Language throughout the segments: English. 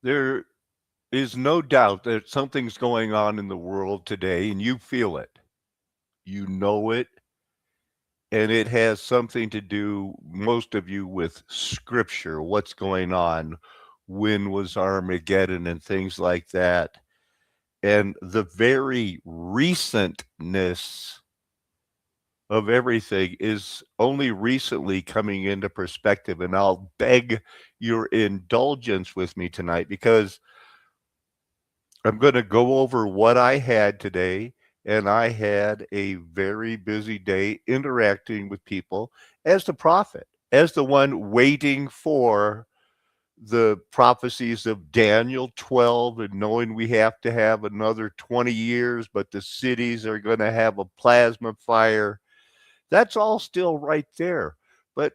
There is no doubt that something's going on in the world today, and you feel it. You know it, and it has something to do, most of you, with scripture, what's going on, when was Armageddon, and things like that. And the very recentness of everything is only recently coming into perspective. And I'll beg your indulgence with me tonight because I'm going to go over what I had today. And I had a very busy day interacting with people as the prophet, as the one waiting for the prophecies of Daniel 12 and knowing we have to have another 20 years, but the cities are going to have a plasma fire. That's all still right there. But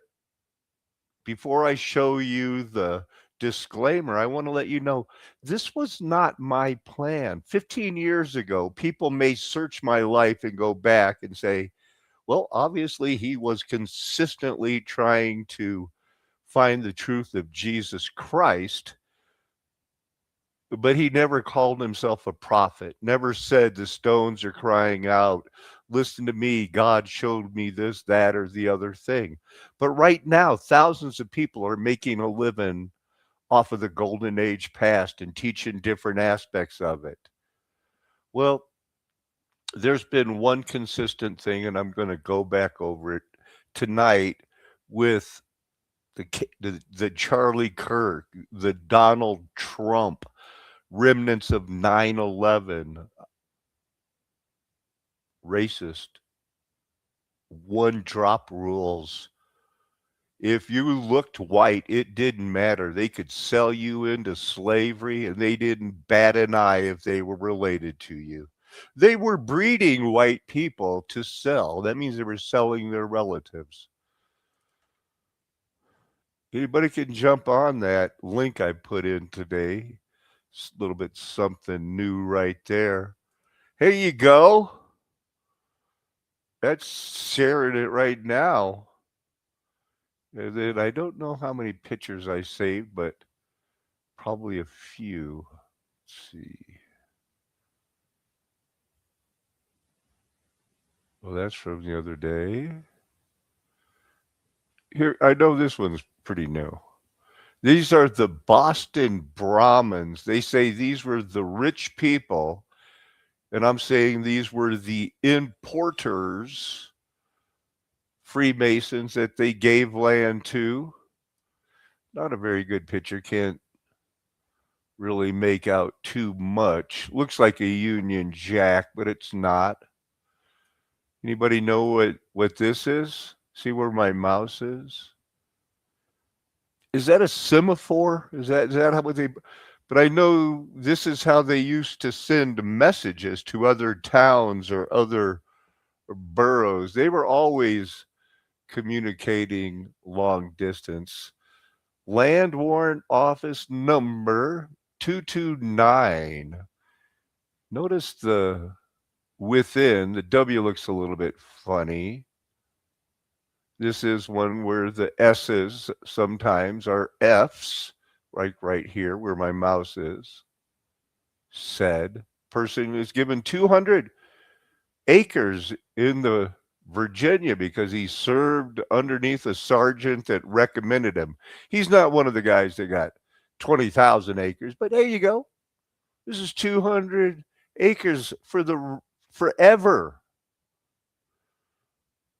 before I show you the disclaimer, I want to let you know this was not my plan. 15 years ago, people may search my life and go back and say, well, obviously he was consistently trying to find the truth of Jesus Christ, but he never called himself a prophet, never said the stones are crying out, listen to me, God showed me this, that, or the other thing. But right now, thousands of people are making a living off of the golden age past and teaching different aspects of it. Well, there's been one consistent thing, and I'm going to go back over it tonight with the Charlie Kirk, the Donald Trump, remnants of 9/11, racist, one drop rules. If you looked white, it didn't matter. They could sell you into slavery and they didn't bat an eye if they were related to you. They were breeding white people to sell. That means they were selling their relatives. Anybody can jump on that link I put in today. It's a little bit something new right there. Here you go. That's sharing it right now. And then I don't know how many pictures I saved, but probably a few. Let's see. Well, that's from the other day. Here, I know this one's pretty new. These are the Boston Brahmins. They say these were the rich people, and I'm saying these were the importers, Freemasons that they gave land to. Not a very good picture. Can't really make out too much. Looks like a Union Jack, but it's not. Anybody know what this is? See where my mouse is? Is that a semaphore? Is that how they? But I know this is how they used to send messages to other towns or other boroughs. They were always communicating long distance. Land warrant office number 229. Notice the within, the W looks a little bit funny. This is one where the S's sometimes are F's, like right here where my mouse is. Said person is given 200 acres in the Virginia because he served underneath a sergeant that recommended him. He's not one of the guys that got 20,000 acres, but there you go. This is 200 acres for the forever.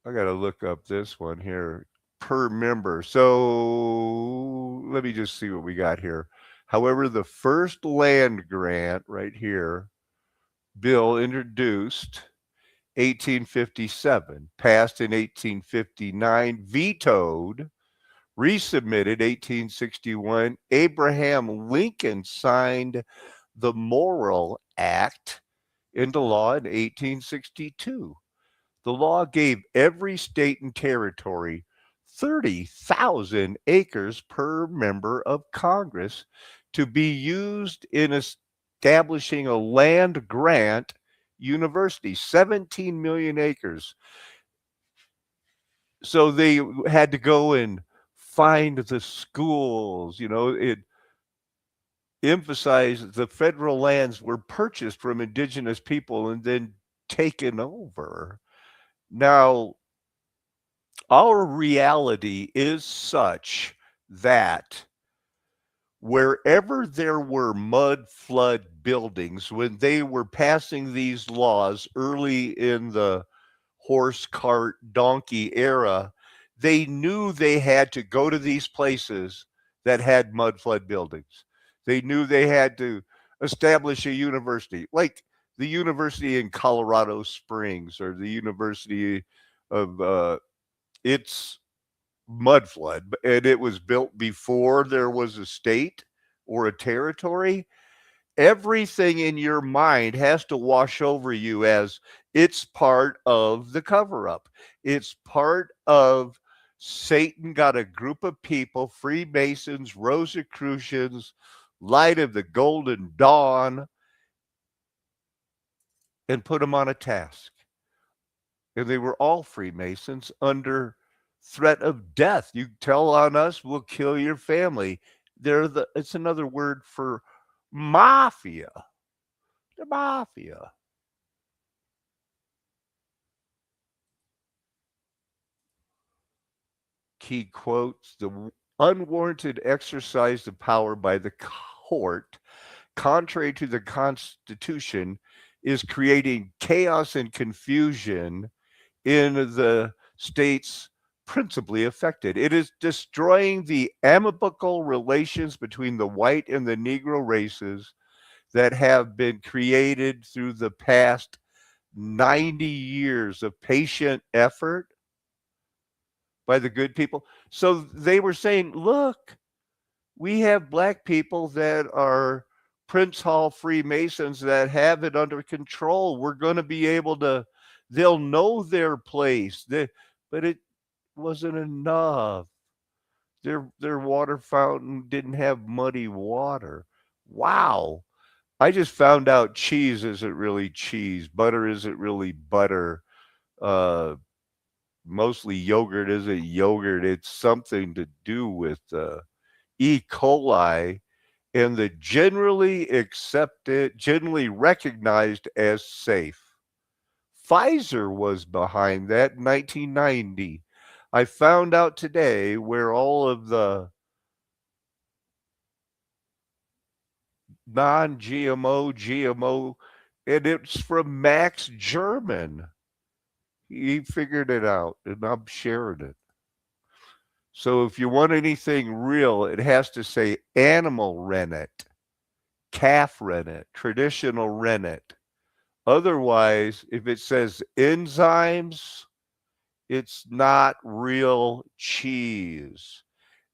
I got to look up this one here per member. So let me just see what we got here. However, the first land grant right here, bill introduced 1857, passed in 1859, vetoed, resubmitted 1861. Abraham Lincoln signed the Morrill Act into law in 1862. The law gave every state and territory 30,000 acres per member of Congress to be used in establishing a land grant university, 17 million acres. So they had to go and find the schools, emphasize the federal lands were purchased from indigenous people and then taken over. Now, our reality is such that wherever there were mud flood buildings, when they were passing these laws early in the horse, cart, donkey era, they knew they had to go to these places that had mud flood buildings. They knew they had to establish a university, like the university in Colorado Springs or the University of it's Mudflood, and it was built before there was a state or a territory. Everything in your mind has to wash over you as it's part of the cover up. It's part of Satan got a group of people, Freemasons, Rosicrucians, Light of the Golden Dawn, and put them on a task. And they were all Freemasons under threat of death. You tell on us, we'll kill your family. It's another word for mafia. The mafia. Key quotes: the unwarranted exercise of power by the court, contrary to the Constitution, is creating chaos and confusion in the states principally affected. It is destroying the amicable relations between the white and the Negro races that have been created through the past 90 years of patient effort by the good people. So they were saying, look, we have black people that are Prince Hall Freemasons that have it under control. We're going to be able to, they'll know their place. But it wasn't enough. Their water fountain didn't have muddy water. Wow. I just found out cheese isn't really cheese. Butter isn't really butter. Uh, Mostly yogurt isn't yogurt. It's something to do with E. coli and the generally accepted, generally recognized as safe. Pfizer was behind that in 1990. I found out today where all of the non GMO, and it's from Max German. He figured it out, and I'm sharing it. So if you want anything real, it has to say animal rennet, calf rennet, traditional rennet. Otherwise, if it says enzymes, it's not real cheese.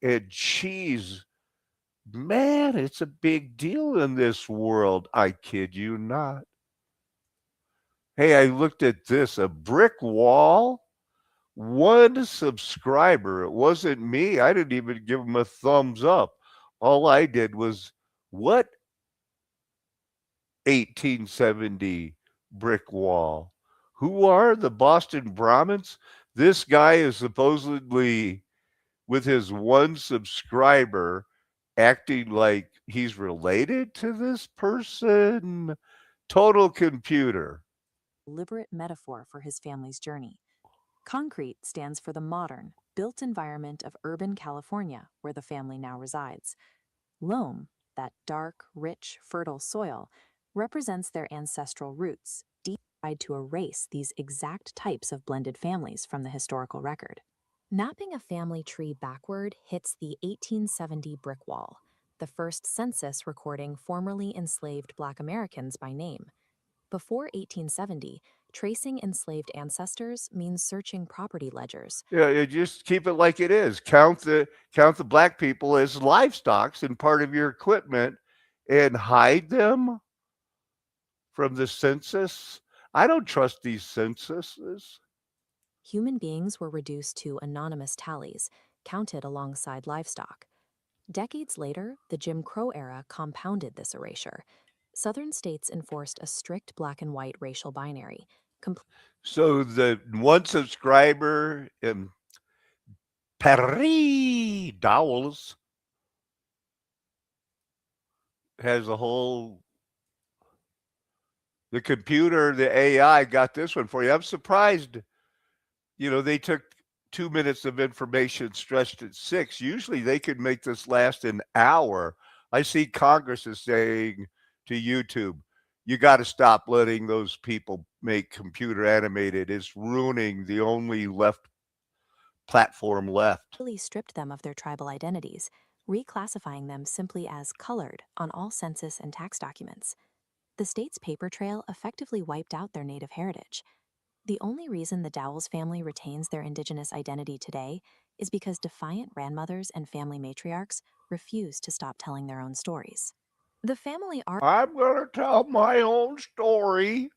And cheese, man, it's a big deal in this world. I kid you not. Hey, I looked at this, a brick wall, one subscriber. It wasn't me. I didn't even give him a thumbs up. All I did was, what 1870 brick wall? Who are the Boston Brahmins? This guy is supposedly, with his one subscriber, acting like he's related to this person. Total computer. Deliberate metaphor for his family's journey. Concrete stands for the modern, built environment of urban California, where the family now resides. Loam, that dark, rich, fertile soil, represents their ancestral roots, deep tied to erase these exact types of blended families from the historical record. Mapping a family tree backward hits the 1870 brick wall, the first census recording formerly enslaved Black Americans by name. Before 1870, tracing enslaved ancestors means searching property ledgers. Yeah, you just keep it like it is. Count the black people as livestocks and part of your equipment, and hide them from the census. I don't trust these censuses. Human beings were reduced to anonymous tallies, counted alongside livestock. Decades later, the Jim Crow era compounded this erasure. Southern states enforced a strict black and white racial binary. So the one subscriber in Paris Dowles has a whole the computer, the AI got this one for you. I'm surprised, they took 2 minutes of information stretched at six. Usually they could make this last an hour. I see Congress is saying to YouTube, you got to stop letting those people make computer animated. It's ruining the only left platform left. Stripped them of their tribal identities, reclassifying them simply as colored on all census and tax documents. The state's paper trail effectively wiped out their native heritage. The only reason the Dowells family retains their indigenous identity today is because defiant grandmothers and family matriarchs refuse to stop telling their own stories. The family I'm going to tell my own story.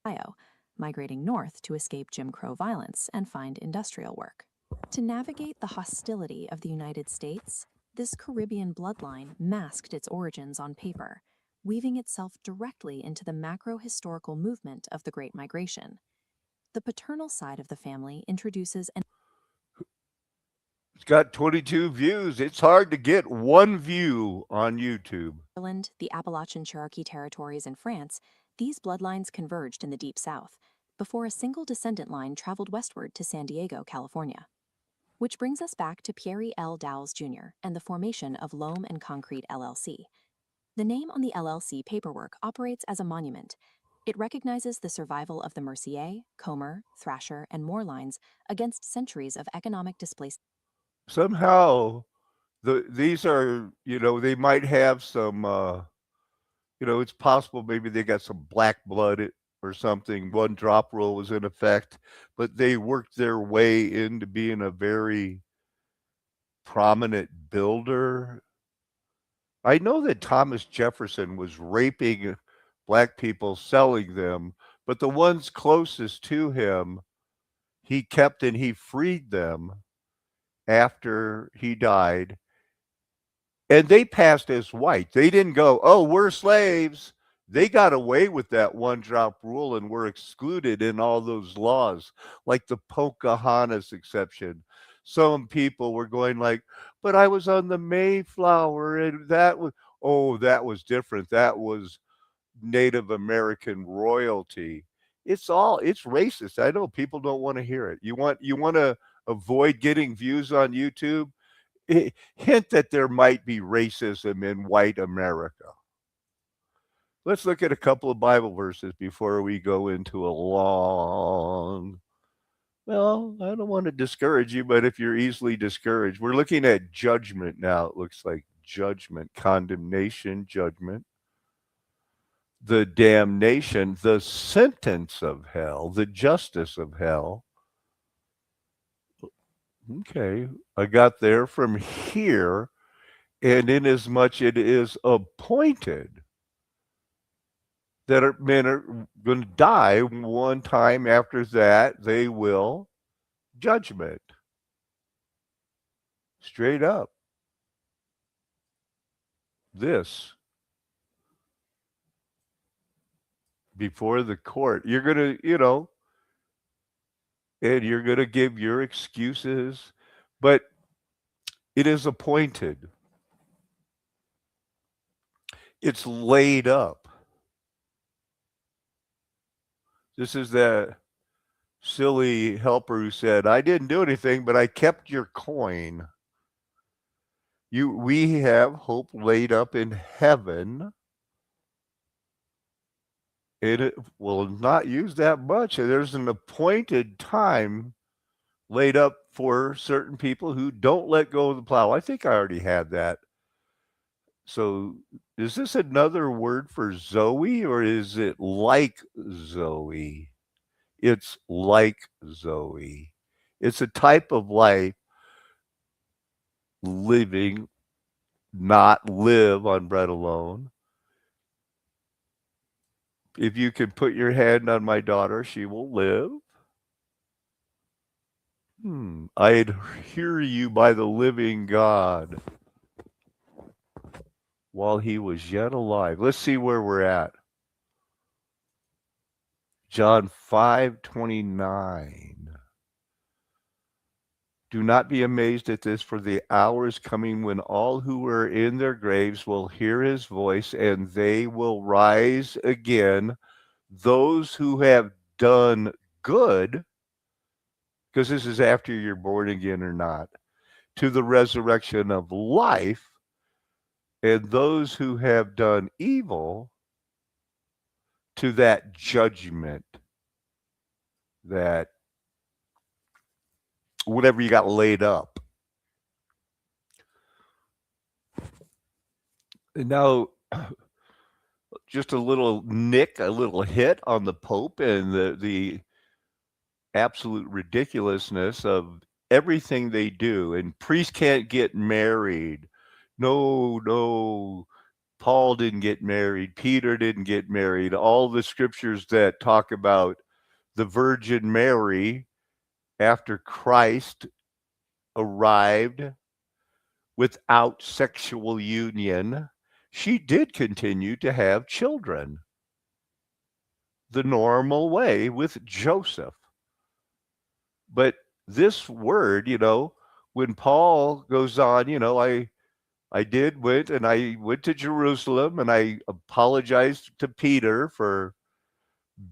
Ohio, migrating north to escape Jim Crow violence and find industrial work. To navigate the hostility of the United States, this Caribbean bloodline masked its origins on paper, weaving itself directly into the macro-historical movement of the Great Migration. The paternal side of the family introduces an It's got 22 views. It's hard to get one view on YouTube. Ireland, the Appalachian Cherokee territories, and France. These bloodlines converged in the Deep South, before a single descendant line traveled westward to San Diego, California. Which brings us back to Pierre L. Dowells Jr. and the formation of Loam and Concrete LLC. The name on the LLC paperwork operates as a monument. It recognizes the survival of the Mercier, Comer, Thrasher, and Moore lines against centuries of economic displacement. Somehow, these are, they might have some, it's possible maybe they got some black blood or something. One drop rule was in effect, but they worked their way into being a very prominent builder. I know that Thomas Jefferson was raping black people, selling them, but the ones closest to him, he kept and he freed them after he died. And they passed as white. They didn't go, oh, we're slaves. They got away with that one drop rule and were excluded in all those laws, like the Pocahontas exception. Some people were going like, but I was on the Mayflower and that was different. That was Native American royalty. It's racist. I know people don't want to hear it. You want to avoid getting views on YouTube? Hint that there might be racism in white America. Let's look at a couple of Bible verses before we go into a long. Well, I don't want to discourage you, but if you're easily discouraged, we're looking at judgment now. It looks like judgment, condemnation, judgment, the damnation, the sentence of hell, the justice of hell. Okay, I got there from here, and inasmuch it is appointed that men are going to die one time after that, they will judgment. Straight up. This before the court. You're going to, and you're going to give your excuses, but it is appointed. It's laid up. This is that silly helper who said, I didn't do anything, but I kept your coin. We have hope laid up in heaven. It will not use that much. There's an appointed time laid up for certain people who don't let go of the plow. I think I already had that. So is this another word for Zoe, or is it like Zoe? It's like Zoe. It's a type of life living, not live on bread alone. If you can put your hand on my daughter, she will live. I hear you by the living God while he was yet alive. Let's see where we're at. John 5:29. Do not be amazed at this, for the hour is coming when all who are in their graves will hear his voice, and they will rise again. Those who have done good, because this is after you're born again or not, to the resurrection of life, and those who have done evil to that judgment, that whatever you got laid up. And now, just a little nick, a little hit on the Pope and the absolute ridiculousness of everything they do. And priests can't get married. No, no. Paul didn't get married. Peter didn't get married. All the scriptures that talk about the Virgin Mary after Christ arrived without sexual union, she did continue to have children the normal way with Joseph. But this word, when Paul goes on, I went to Jerusalem and I apologized to Peter for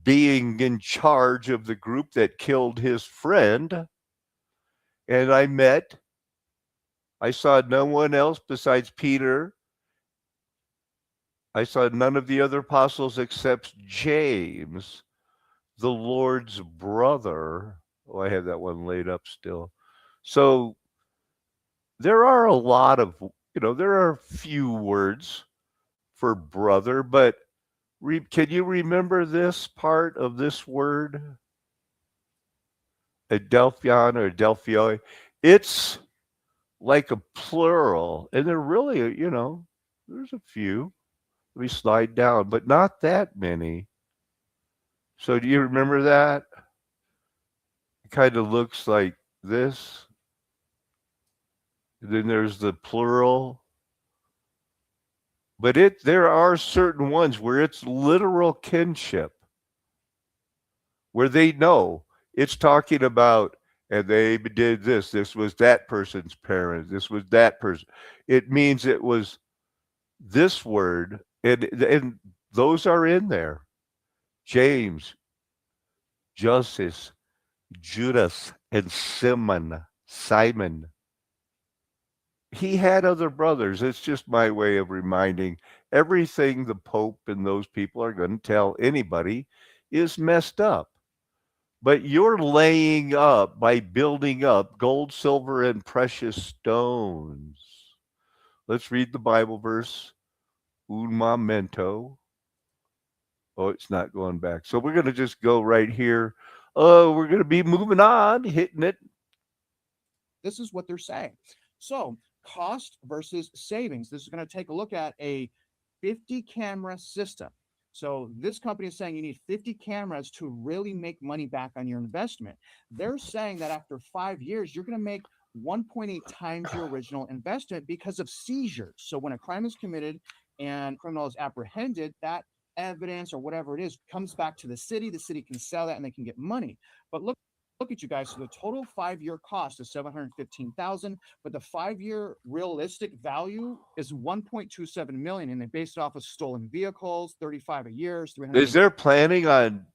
being in charge of the group that killed his friend. And I saw no one else besides Peter. I saw none of the other apostles except James, the Lord's brother. Oh, I have that one laid up still. So there are a lot of, there are few words for brother, but can you remember this part of this word? Adelphion or Adelphoi. It's like a plural, and they're really, there's a few. We slide down, but not that many. So do you remember that? It kind of looks like this. Then there's the plural. But there are certain ones where it's literal kinship, where they know it's talking about, and they did this. This was that person's parent. This was that person. It means it was this word, and those are in there. James, Joseph, Judas, and Simon. He had other brothers. It's just my way of reminding everything the Pope and those people are going to tell anybody is messed up. But you're laying up by building up gold, silver, and precious stones. Let's read the Bible verse. Un momento. Oh, it's not going back. So we're going to just go right here. We're going to be moving on, hitting it. This is what they're saying. So cost versus savings. This is going to take a look at a 50 camera system. So this company is saying you need 50 cameras to really make money back on your investment. They're saying that after 5 years, you're going to make 1.8 times your original investment because of seizures. So when a crime is committed and criminal is apprehended, that evidence or whatever it is comes back to the city can sell that and they can get money. But look at you guys. So the total 5-year cost is $715,000, but the 5-year realistic value is $1.27 million, and they based it off of stolen vehicles, 35 a year. Is there planning on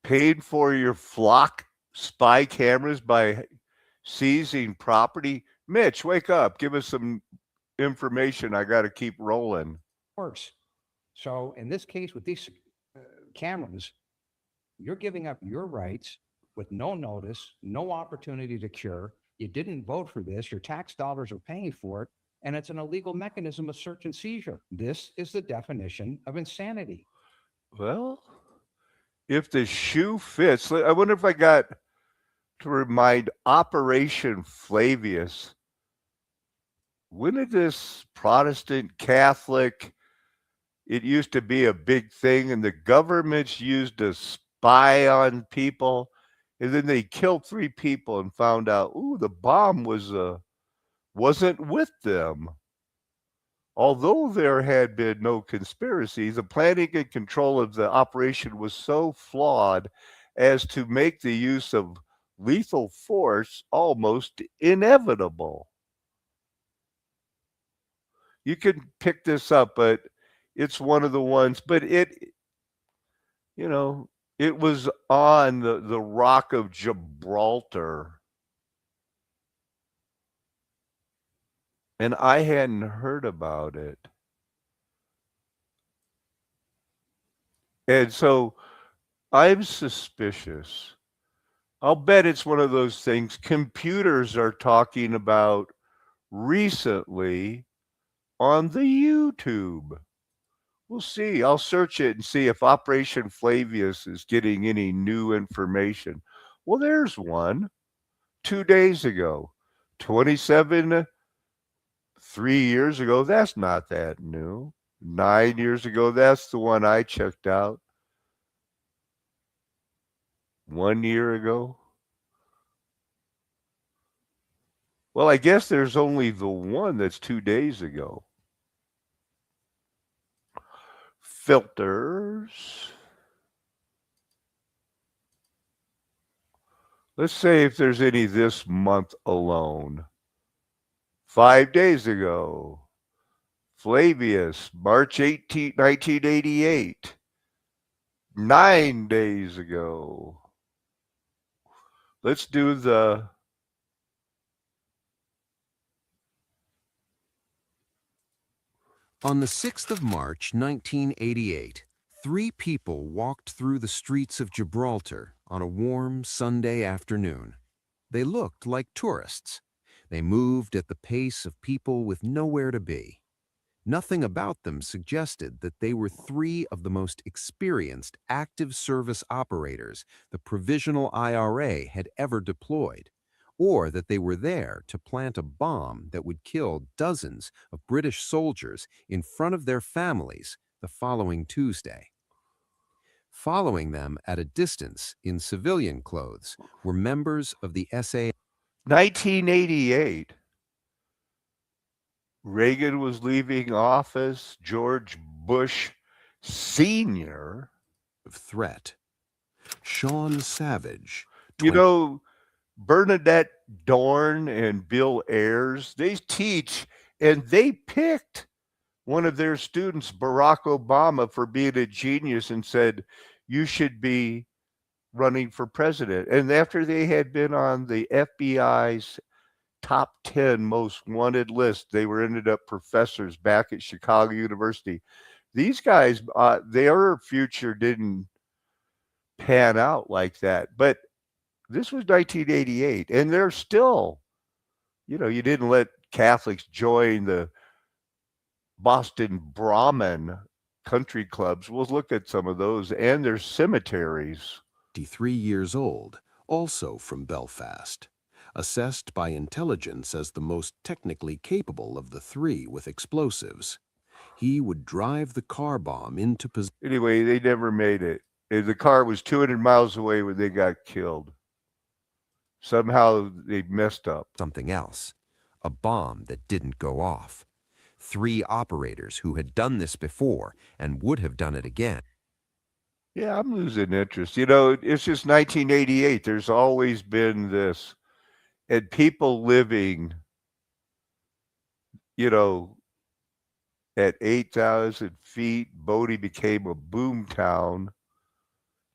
paying for your flock spy cameras by seizing property? Mitch, wake up. Give us some information. I got to keep rolling. Works. So in this case, with these cameras, you're giving up your rights with no notice, no opportunity to cure. You didn't vote for this. Your tax dollars are paying for it. And it's an illegal mechanism of search and seizure. This is the definition of insanity. Well, if the shoe fits, I wonder if I got to remind Operation Flavius. When did this Protestant Catholic, it used to be a big thing, and the governments used to spy on people, and then they killed 3 people and found out, the bomb wasn't with them. Although there had been no conspiracy, the planning and control of the operation was so flawed as to make the use of lethal force almost inevitable. You can pick this up, but it's one of the ones, but you know, it was on the Rock of Gibraltar, and I hadn't heard about it. And so I'm suspicious. I'll bet it's one of those things computers are talking about recently on the YouTube. We'll see. I'll search it and see if Operation Flavius is getting any new information. Well, there's one 2 days ago. 27, 3 years ago, that's not that new. 9 years ago, that's the one I checked out. 1 year ago. Well, I guess there's only the one that's 2 days ago. Filters. Let's say if there's any this month alone. 5 days ago. Flavius, March 18th, 1988. 9 days ago. Let's do the On the 6th of March, 1988, 3 people walked through the streets of Gibraltar on a warm Sunday afternoon. They looked like tourists. They moved at the pace of people with nowhere to be. Nothing about them suggested that they were 3 of the most experienced active service operators the Provisional IRA had ever deployed, or that they were there to plant a bomb that would kill dozens of British soldiers in front of their families the following Tuesday. Following them at a distance in civilian clothes were members of the SA. 1988. Reagan was leaving office. George Bush Sr. Threat. Sean Savage. You know, Bernadette Dorn and Bill Ayers, they teach, and they picked one of their students, Barack Obama, for being a genius and said, you should be running for president. And after they had been on the FBI's top 10 most wanted list, they were ended up professors back at Chicago University. These guys, their future didn't pan out like that. But this was 1988, and they're still, you didn't let Catholics join the Boston Brahmin country clubs. We'll look at some of those and their cemeteries. 53 years old, also from Belfast. Assessed by intelligence as the most technically capable of the 3 with explosives. He would drive the car bomb into position. Anyway, they never made it. The car was 200 miles away when they got killed. Somehow they messed up. Something else. A bomb that didn't go off. 3 operators who had done this before and would have done it again. Yeah, I'm losing interest. It's just 1988. There's always been this. And people living, at 8,000 feet, Bodie became a boom town.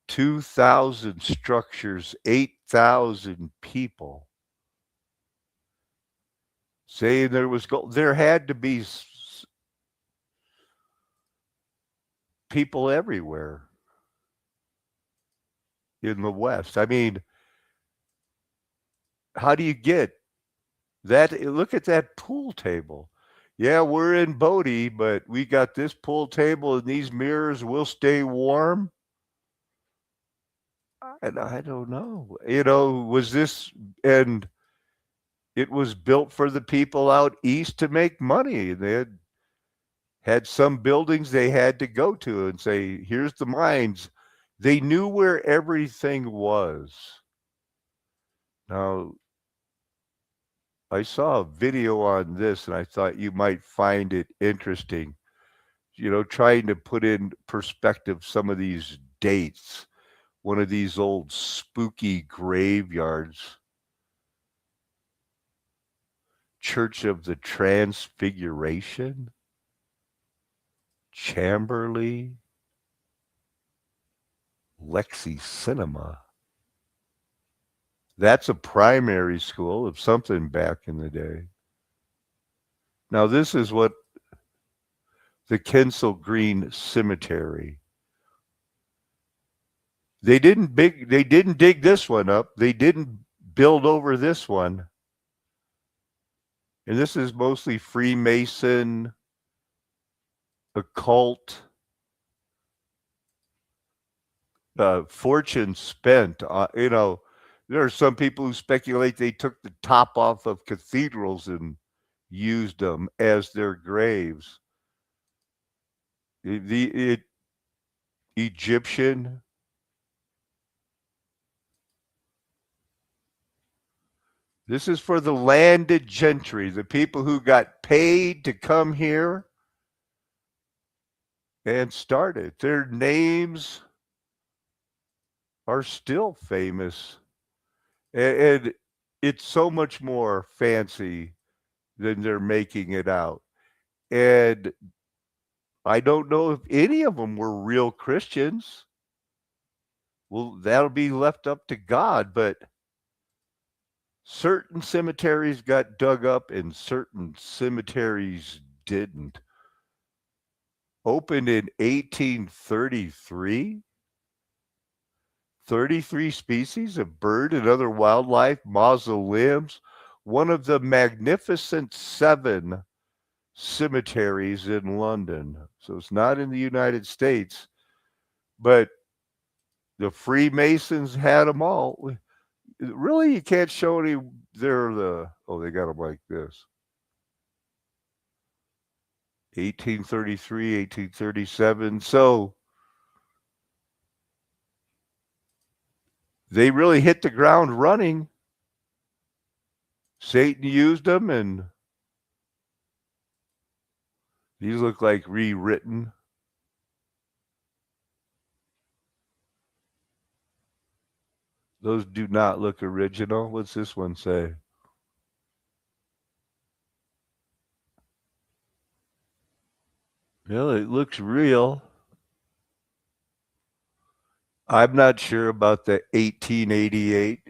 2,000 structures, 8,000 people. Saying there had to be people everywhere in the West. I mean, how do you get that? Look at that pool table. Yeah, we're in Bodie, but we got this pool table and these mirrors. We'll stay warm. I don't know. Was this, and it was built for the people out east to make money. They had some buildings they had to go to and say, here's the mines. They knew where everything was. Now, I saw a video on this and I thought you might find it interesting. Trying to put in perspective some of these dates one of these old spooky graveyards. Church of the Transfiguration, Chamberlain, Lexi Cinema. That's a primary school of something back in the day. Now this is what the Kensal Green Cemetery. They didn't dig this one up. They didn't build over this one. And this is mostly Freemason, occult, fortune spent. There are some people who speculate they took the top off of cathedrals and used them as their graves. The Egyptian. This is for the landed gentry, the people who got paid to come here and started. Their names are still famous. And it's so much more fancy than they're making it out. And I don't know if any of them were real Christians. Well, that'll be left up to God, but certain cemeteries got dug up and certain cemeteries didn't. Opened in 1833. 33 species of bird and other wildlife mausoleums. One of the magnificent 7 cemeteries in London. So it's not in the United States, but the Freemasons had them all. Really, you can't show any. They got them like this. 1833, 1837. So they really hit the ground running. Satan used them, and these look like rewritten. Those do not look original. What's this one say? Well, it looks real. I'm not sure about the 1888.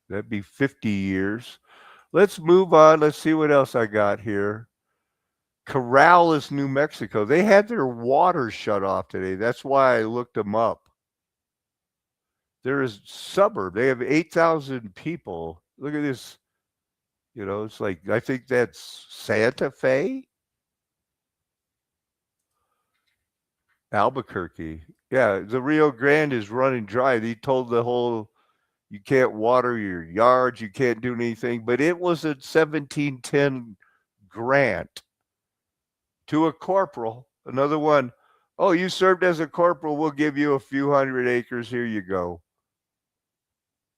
That'd be 50 years. Let's move on. Let's see what else I got here. Corrales, New Mexico. They had their water shut off today. That's why I looked them up. There is suburb. They have 8,000 people. Look at this. It's like, I think that's Santa Fe, Albuquerque. Yeah, the Rio Grande is running dry. They told you can't water your yards, you can't do anything. But it was a 1710 grant to a corporal. Another one, oh, you served as a corporal, we'll give you a few hundred acres. Here you go.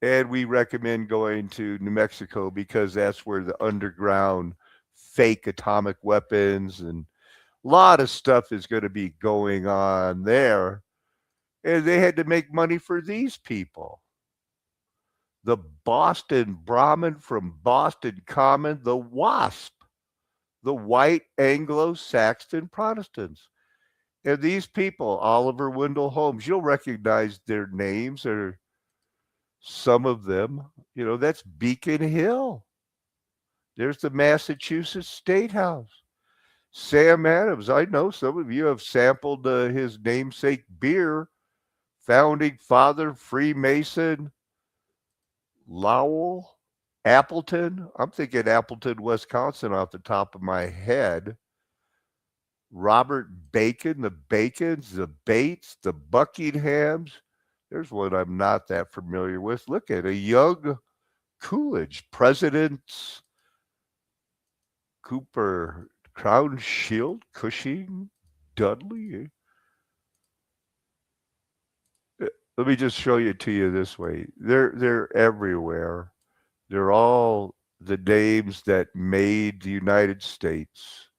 And we recommend going to New Mexico because that's where the underground fake atomic weapons and a lot of stuff is going to be going on there. And they had to make money for these people. The Boston Brahmin from Boston Common, the WASP, the White Anglo-Saxon Protestants. And these people, Oliver Wendell Holmes, you'll recognize their names, or some of them. That's Beacon Hill. There's the Massachusetts State House. Sam Adams, I know some of you have sampled his namesake beer. Founding father, Freemason, Lowell, Appleton. I'm thinking Appleton, Wisconsin off the top of my head. Robert Bacon, the Bacons, the Bates, the Buckinghams. There's one I'm not that familiar with. Look at a young Coolidge, Presidents, Cooper, Crown Shield, Cushing, Dudley. Let me just show you to you this way. They're everywhere. They're all the names that made the United States.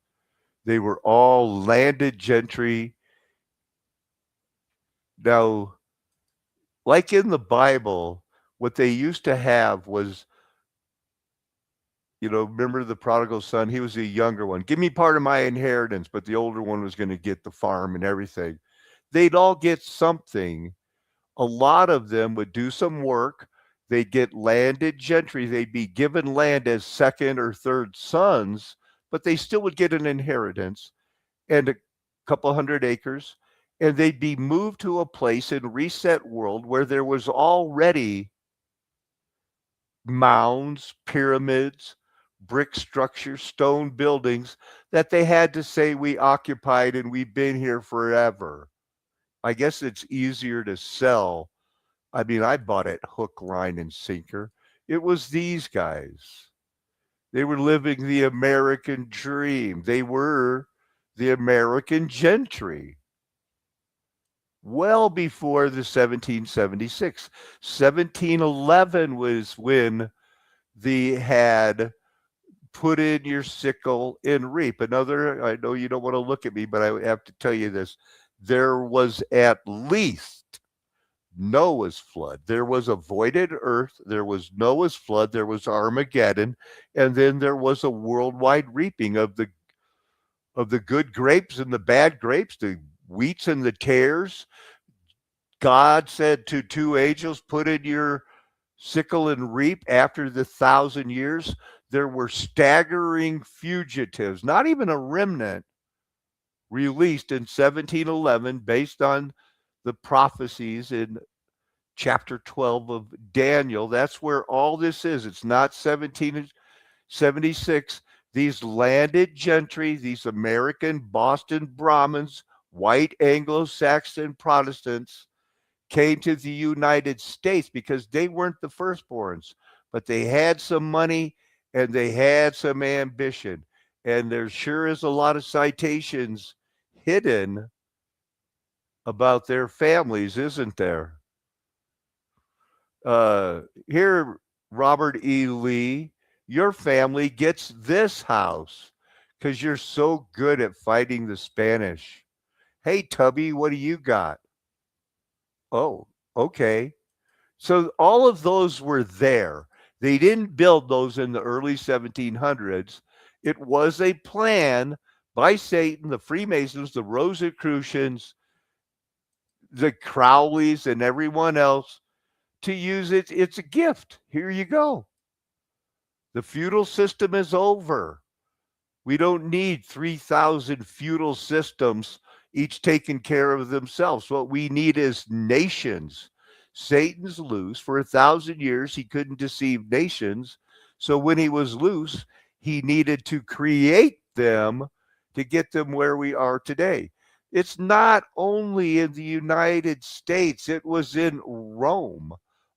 They were all landed gentry. Now, like in the Bible, what they used to have was, remember the prodigal son? He was the younger one. Give me part of my inheritance, but the older one was going to get the farm and everything. They'd all get something. A lot of them would do some work. They'd get landed gentry. They'd be given land as second or third sons, but they still would get an inheritance and a couple hundred acres. And they'd be moved to a place in reset world where there was already mounds, pyramids, brick structures, stone buildings that they had to say we occupied and we've been here forever. I guess it's easier to sell. I mean, I bought it hook, line, and sinker. It was these guys. They were living the American dream. They were the American gentry. Well before the 1776. 1711 was when they had put in your sickle and reap. Another, I know you don't want to look at me, but I have to tell you this. There was at least Noah's flood. There was a voided earth. There was Noah's flood. There was Armageddon. And then there was a worldwide reaping of the good grapes and the bad grapes, the wheats and the tares. God said to two angels, put in your sickle and reap. After the 1,000 years, there were staggering fugitives, not even a remnant, released in 1711 based on the prophecies in chapter 12 of Daniel. That's where all this is. It's not 1776. These landed gentry, these American Boston Brahmins, white Anglo-Saxon Protestants, came to the United States because they weren't the firstborns, but they had some money and they had some ambition. And there sure is a lot of citations hidden about their families, isn't there? Here, Robert E. Lee, your family gets this house because you're so good at fighting the Spanish. Hey, Tubby, what do you got? Oh, okay. So all of those were there. They didn't build those in the early 1700s. It was a plan by Satan, the Freemasons, the Rosicrucians, the Crowleys, and everyone else to use it. It's a gift. Here you go. The feudal system is over. We don't need 3,000 feudal systems, each taking care of themselves. What we need is nations. Satan's loose. For 1,000 years, he couldn't deceive nations. So when he was loose, he needed to create them to get them where we are today. It's not only in the United States, it was in Rome,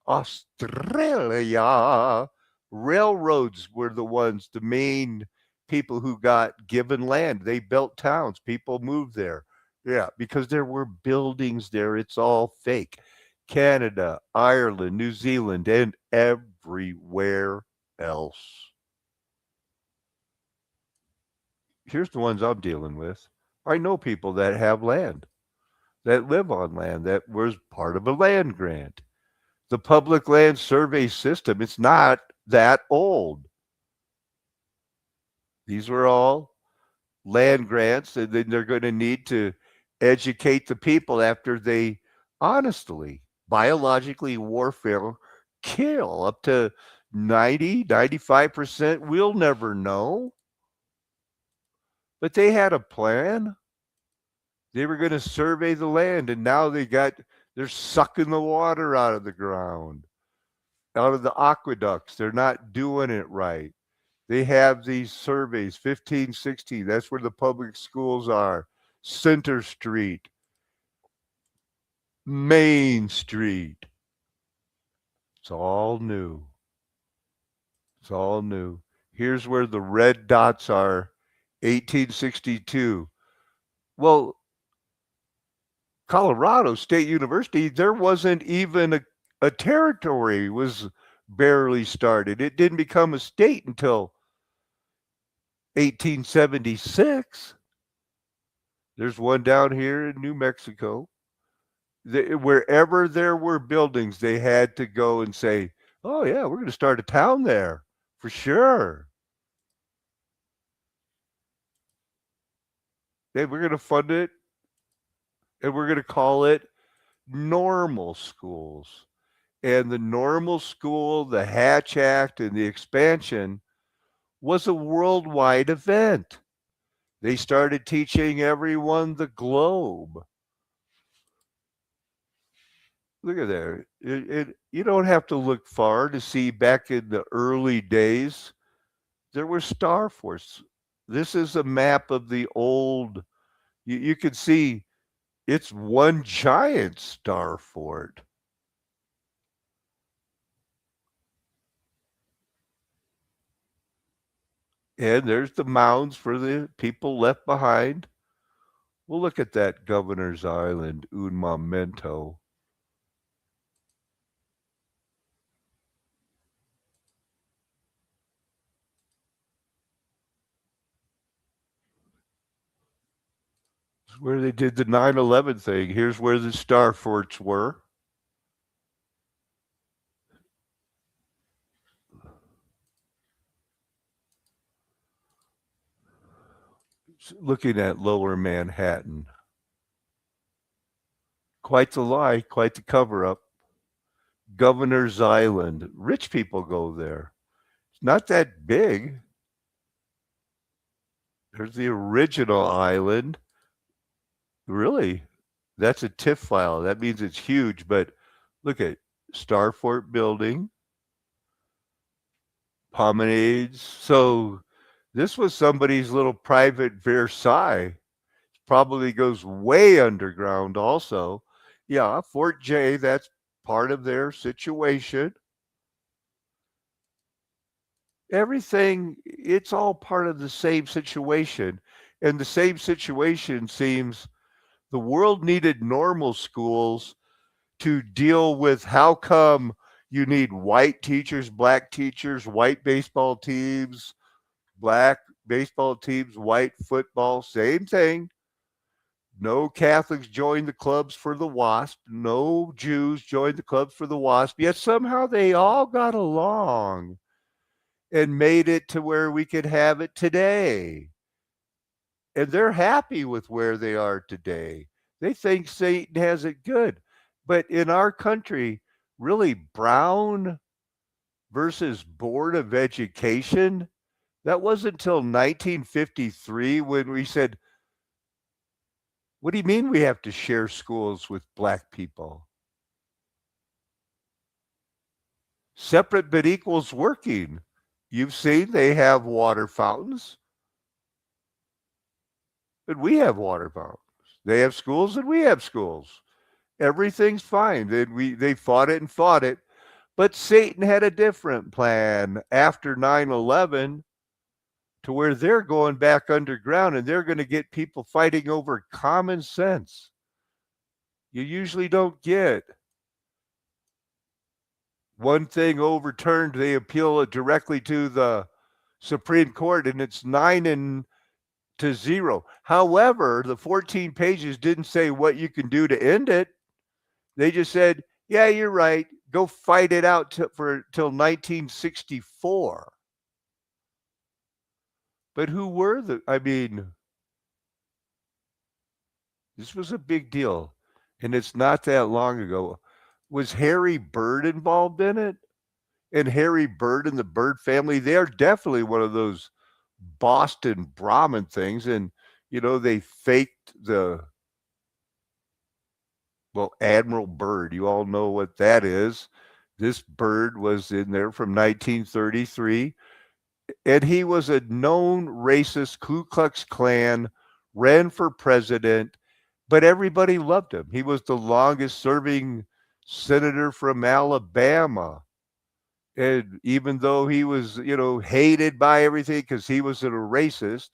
Australia. Railroads were the main people who got given land. They built towns. People moved there. Yeah, because there were buildings there. It's all fake. Canada, Ireland, New Zealand, and everywhere else. Here's the ones I'm dealing with. I know people that have land, that live on land, that was part of a land grant. The public land survey system, it's not that old. These were all land grants, and then they're going to need to educate the people after they honestly, biologically warfare, kill up to 95%. We'll never know. But they had a plan. They were going to survey the land, and now they're sucking the water out of the ground, out of the aqueducts. They're not doing it right. They have these surveys, 15, 16. That's where the public schools are. Center Street, Main Street. It's all new. It's all new. Here's where the red dots are, 1862. Well, Colorado State University, there wasn't even a territory, was barely started. It didn't become a state until 1876. There's one down here in New Mexico. Wherever there were buildings, they had to go and say, "Oh yeah, we're going to start a town there for sure. And we're going to fund it, and we're going to call it normal schools." And the normal school, the Hatch Act, and the expansion was a worldwide event. They started teaching everyone the globe. Look at there. You don't have to look far to see back in the early days, there were star forts. This is a map of the old. You can see it's one giant star fort. And there's the mounds for the people left behind. We'll look at that Governor's Island, un momento. Where they did the 9/11 thing. Here's where the star forts were. Looking at lower Manhattan. Quite the lie, quite the cover up. Governor's Island. Rich people go there. It's not that big. There's the original island. Really? That's a TIFF file. That means it's huge, but look at Starfort building, promenades. So this was somebody's little private Versailles. Probably goes way underground also. Yeah, Fort J, that's part of their situation. Everything, it's all part of the same situation. And the same situation seems the world needed normal schools to deal with how come you need white teachers, black teachers, white baseball teams, black baseball teams, white football, same thing. No Catholics joined the clubs for the WASP. No Jews joined the clubs for the WASP. Yet somehow they all got along and made it to where we could have it today. And they're happy with where they are today. They think Satan has it good. But in our country, really, Brown versus Board of Education, that wasn't until 1953 when we said, what do you mean we have to share schools with black people? Separate but equals working. You've seen they have water fountains, but we have water fountains. They have schools and we have schools. Everything's fine. They fought it and fought it. But Satan had a different plan after 9/11 to where they're going back underground and they're going to get people fighting over common sense. You usually don't get one thing overturned, they appeal it directly to the Supreme Court, and it's 9-0. However, the 14 pages didn't say what you can do to end it. They just said, yeah, you're right. Go fight it out till 1964. But who were this was a big deal. And it's not that long ago. Was Harry Bird involved in it? And Harry Bird and the Bird family, they are definitely one of those Boston Brahmin things. And, they faked Admiral Byrd. You all know what that is. This Byrd was in there from 1933. And he was a known racist, Ku Klux Klan, ran for president, but everybody loved him. He was the longest serving senator from Alabama. And even though he was, hated by everything because he was a racist,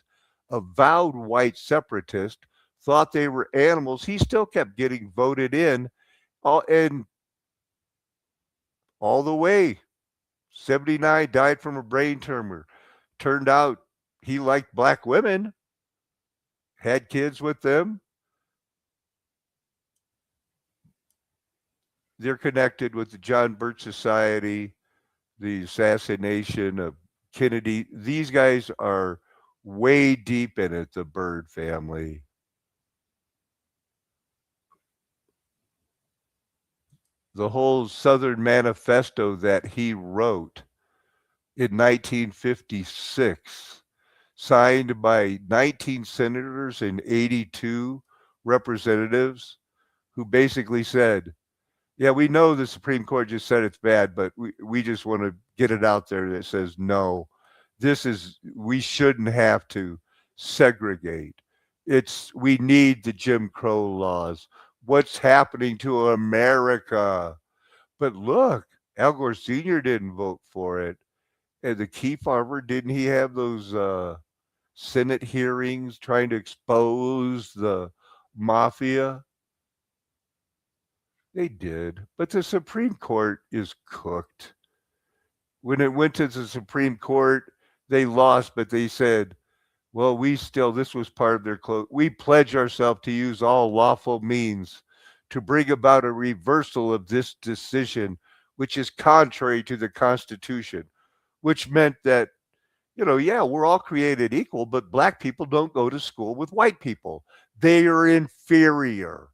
avowed white separatist, thought they were animals, he still kept getting voted in all the way. 79, died from a brain tumor. Turned out he liked black women, had kids with them. they're connected with the John Birch Society, the assassination of Kennedy. These guys are way deep in it, the Byrd family. The whole Southern Manifesto that he wrote in 1956, signed by 19 senators and 82 representatives, who basically said, yeah, we know the Supreme Court just said it's bad, but we just want to get it out there that says, no, we shouldn't have to segregate. We need the Jim Crow laws. What's happening to America? But look, Al Gore Sr. didn't vote for it. And the Kefauver, didn't he have those Senate hearings trying to expose the mafia? They did. But the Supreme Court is cooked. When it went to the Supreme Court, they lost, but they said, well, this was part of their we pledge ourselves to use all lawful means to bring about a reversal of this decision, which is contrary to the Constitution, which meant that, yeah, we're all created equal, but black people don't go to school with white people. They are inferior.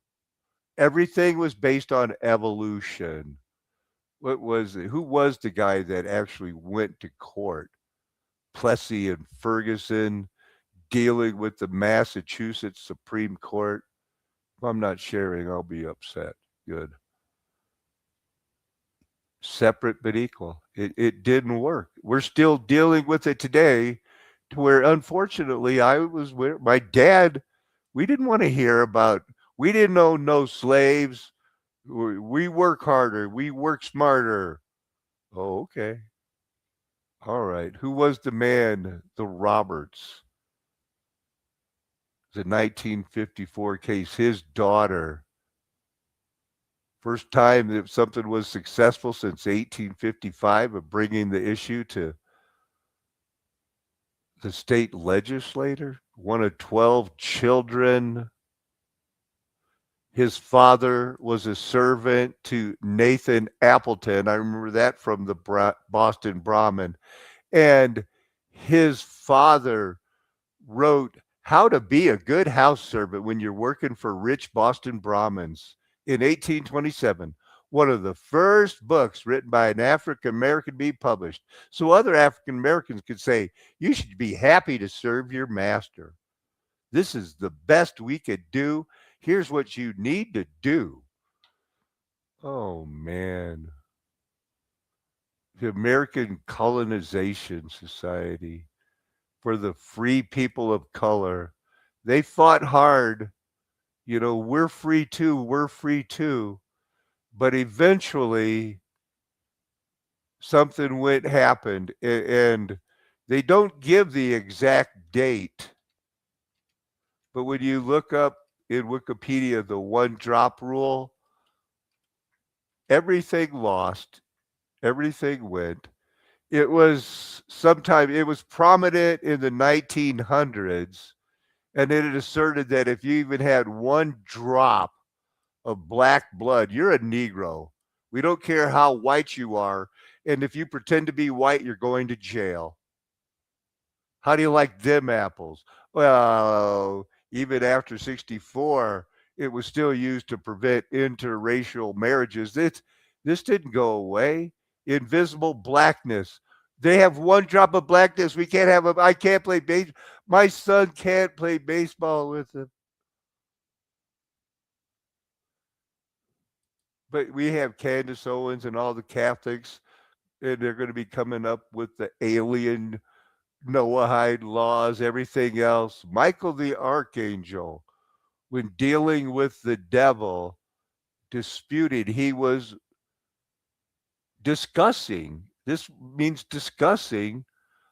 Everything was based on evolution. What was it? Who was the guy that actually went to court? Plessy and Ferguson dealing with the Massachusetts Supreme Court. If I'm not sharing, I'll be upset. Good. Separate but equal. It didn't work. We're still dealing with it today, to where, unfortunately, my dad, we didn't want to hear about, we didn't own no slaves. We work harder. We work smarter. Oh, okay. All right. Who was the man? The Roberts. The 1954 case. His daughter. First time that something was successful since 1855 of bringing the issue to the state legislator. One of 12 children. His father was a servant to Nathan Appleton. I remember that from the Boston Brahmin. And his father wrote How to Be a Good House Servant When You're Working for Rich Boston Brahmins in 1827. One of the first books written by an African American be published. So other African Americans could say, you should be happy to serve your master. This is the best we could do. Here's what you need to do. Oh, man. The American Colonization Society for the free people of color. They fought hard. We're free too. We're free too. But eventually, something happened. And they don't give the exact date. But when you look up in Wikipedia the one drop rule, everything lost, everything went. It was prominent in the 1900s, and it asserted that if you even had one drop of black blood, you're a Negro. We don't care how white you are, and if you pretend to be white, you're going to jail. How do you like them apples? Well, even after 64, it was still used to prevent interracial marriages. This didn't go away. Invisible blackness. They have one drop of blackness. I can't play baseball. My son can't play baseball with him. But we have Candace Owens and all the Catholics, and they're going to be coming up with the alien Noahide laws, everything else. Michael the Archangel, when dealing with the devil, he was discussing, this means discussing,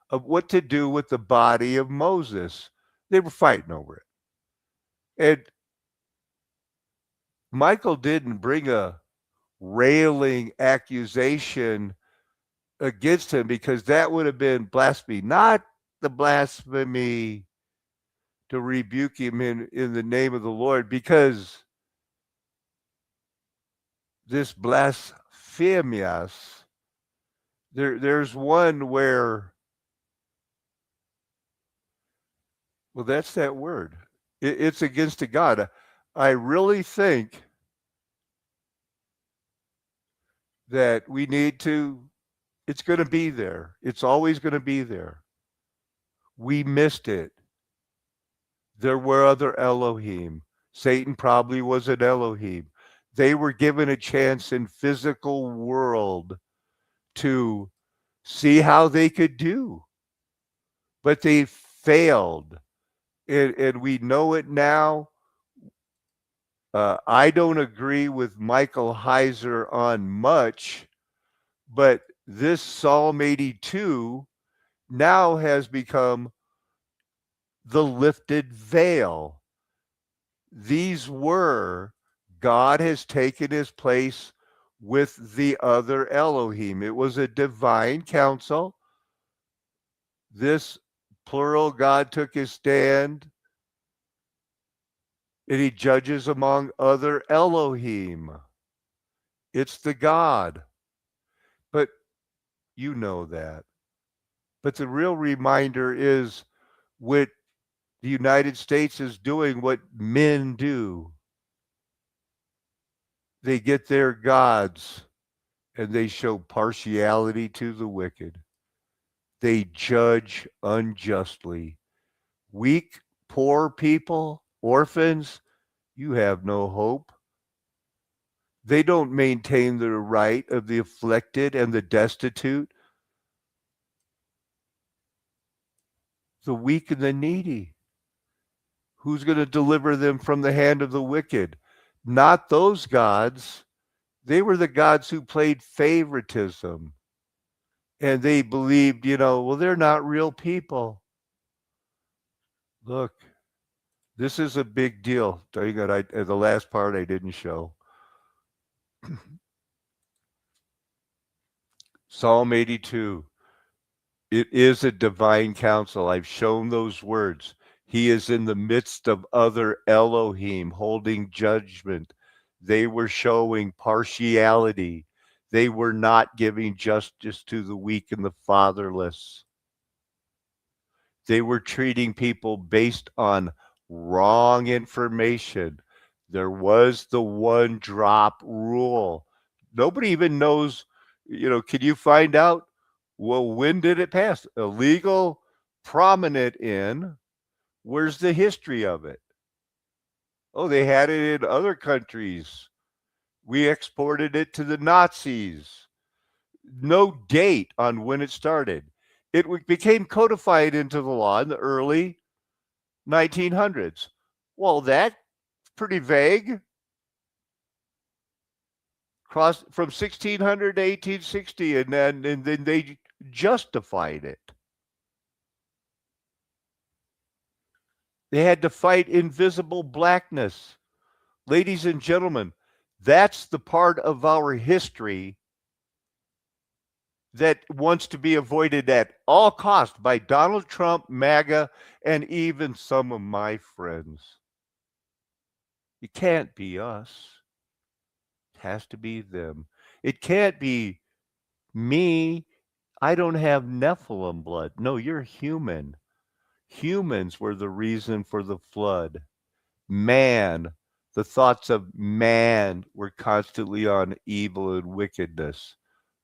of what to do with the body of Moses. They were fighting over it. And Michael didn't bring a railing accusation against him, because that would have been blasphemy, not the blasphemy to rebuke him in the name of the Lord, because this blasphemious. There's one where, well, that's that word. It's against a God. I really think that we need to, it's going to be there. It's always going to be there. We missed it. There were other Elohim. Satan probably was an Elohim. They were given a chance in physical world to see how they could do, but they failed. And we know it now. I don't agree with Michael Heiser on much, but this Psalm 82 now has become the lifted veil. These were, God has taken his place with the other Elohim. It was a divine council. This plural God took his stand, and he judges among other Elohim. It's the God. But you know that. But the real reminder is what the United States is doing, what men do. They get their gods and they show partiality to the wicked. They judge unjustly. Weak, poor people, orphans, you have no hope. They don't maintain the right of the afflicted and the destitute, the weak and the needy. Who's going to deliver them from the hand of the wicked? Not those gods. They were the gods who played favoritism. And they believed, well, they're not real people. Look, this is a big deal. The last part I didn't show. Psalm 82. It is a divine council. I've shown those words. He is in the midst of other Elohim holding judgment. They were showing partiality. They were not giving justice to the weak and the fatherless. They were treating people based on wrong information. There was the one drop rule. Nobody even knows, can you find out? Well, when did it pass? Illegal, prominent in. Where's the history of it? Oh, they had it in other countries. We exported it to the Nazis. No date on when it started. It became codified into the law in the early 1900s. Well, that's pretty vague. Crossed from 1600 to 1860, and then they justified it. They had to fight invisible blackness. Ladies and gentlemen, that's the part of our history that wants to be avoided at all costs by Donald Trump, MAGA, and even some of my friends. It can't be us. It has to be them. It can't be me. I don't have Nephilim blood. No, you're human. Humans were the reason for the flood. Man, the thoughts of man were constantly on evil and wickedness,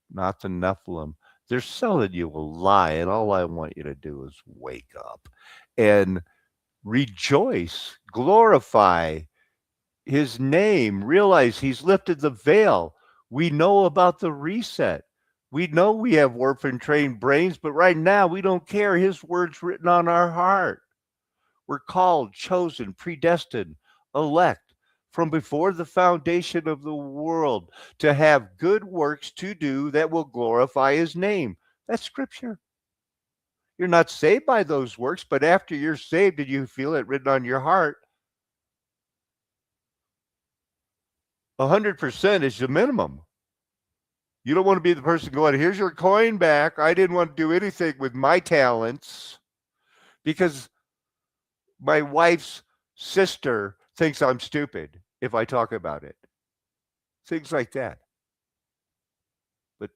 not the Nephilim. They're selling you a lie, and all I want you to do is wake up and rejoice, glorify his name, realize he's lifted the veil. We know about the reset. We know we have warped and trained brains, but right now we don't care. His word's written on our heart. We're called, chosen, predestined, elect from before the foundation of the world to have good works to do that will glorify his name. That's scripture. You're not saved by those works, but after you're saved and you feel it written on your heart, 100% is the minimum. You don't want to be the person going, here's your coin back. I didn't want to do anything with my talents because my wife's sister thinks I'm stupid if I talk about it. things like that. But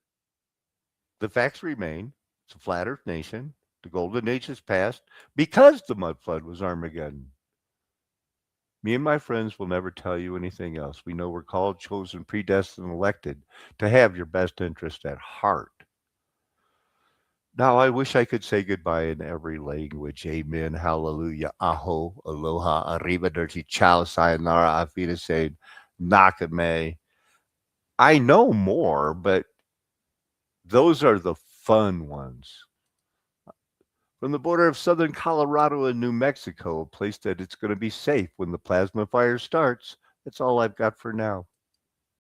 the facts remain. It's a flat earth nation. The golden age has passed because the mud flood was Armageddon. Me and my friends will never tell you anything else. We know we're called, chosen, predestined, elected to have your best interest at heart. Now, I wish I could say goodbye in every language. Amen, hallelujah, aho, aloha, arrivederci, ciao, sayonara, auf Wiedersehen, nakame. I know more, but those are the fun ones. From the border of southern Colorado and New Mexico, a place that it's going to be safe when the plasma fire starts. That's all I've got for now.